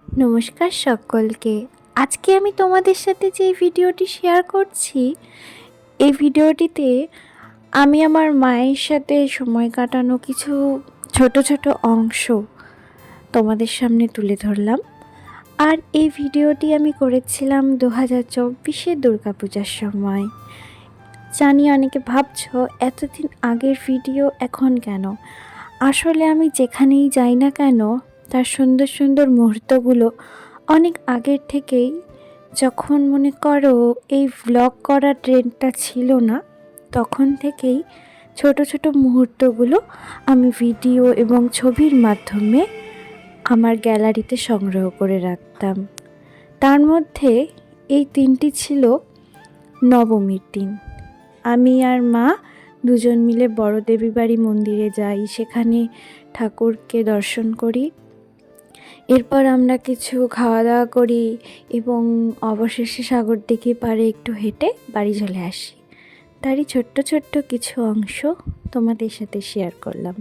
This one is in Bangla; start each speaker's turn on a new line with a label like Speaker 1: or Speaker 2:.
Speaker 1: নমস্কার সকলকে। আজকে আমি তোমাদের সাথে যে ভিডিওটি শেয়ার করছি, এই ভিডিওটিতে আমি আমার মায়ের সাথে সময় কাটানো কিছু ছোট ছোট অংশ তোমাদের সামনে তুলে ধরলাম। আর এই ভিডিওটি আমি করেছিলাম 2024-এর দুর্গাপূজার সময়। জানি অনেকে ভাবছো এতদিন আগের ভিডিও এখন কেন। আসলে আমি যেখানেই যাই না কেন তার সুন্দর সুন্দর মুহূর্তগুলো অনেক আগের থেকেই, যখন মনে করো এই ভ্লগ করার ট্রেন্ডটা ছিল না, তখন থেকেই ছোট ছোট মুহূর্তগুলো আমি ভিডিও এবং ছবির মাধ্যমে আমার গ্যালারিতে সংগ্রহ করে রাখতাম। তার মধ্যে এই দিনটি ছিল নবমীর দিন। আমি আর মা দুজন মিলে বড় দেবী বাড়ি মন্দিরে যাই, সেখানে ঠাকুরকে দর্শন করি। এরপর আমরা কিছু খাওয়া দাওয়া করি এবং অবশেষে সাগরদিঘি পাড়ে একটু হেঁটে বাড়ি চলে আসি। তারই ছোট্ট ছোট্ট কিছু অংশ তোমাদের সাথে শেয়ার করলাম।